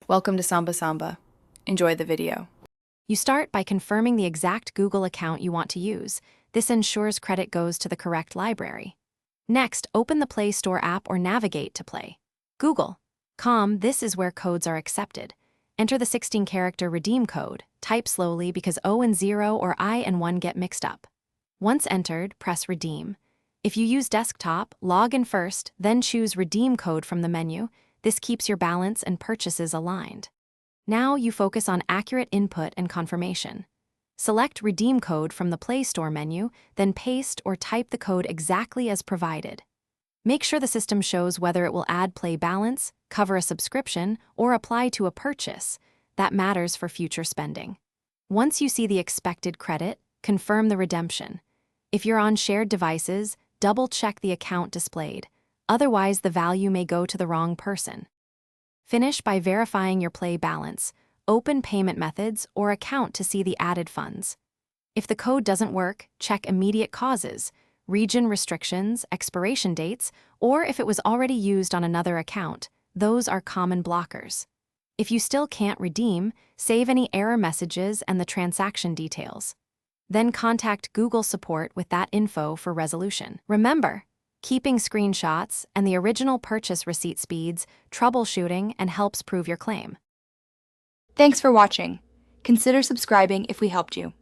Welcome to Samba Samba. Enjoy the video. You start by confirming the exact Google account you want to use. This ensures credit goes to the correct library. Next, open the Play Store app or navigate to Play. Google.com, this is where codes are accepted. Enter the 16-character redeem code. Type slowly because O and 0 or I and 1 get mixed up. Once entered, press Redeem. If you use desktop, log in first, then choose Redeem Code from the menu. This keeps your balance and purchases aligned. Now you focus on accurate input and confirmation. Select Redeem Code from the Play Store menu, then paste or type the code exactly as provided. Make sure the system shows whether it will add play balance, cover a subscription, or apply to a purchase. That matters for future spending. Once you see the expected credit, confirm the redemption. If you're on shared devices, double-check the account displayed. Otherwise, the value may go to the wrong person. Finish by verifying your play balance. Open payment methods or account to see the added funds. If the code doesn't work, check immediate causes, region restrictions, expiration dates, or if it was already used on another account. Those are common blockers. If you still can't redeem, save any error messages and the transaction details. Then contact Google support with that info for resolution. Remember, keeping screenshots and the original purchase receipt speeds troubleshooting and helps prove your claim. Thanks for watching. Consider subscribing if we helped you.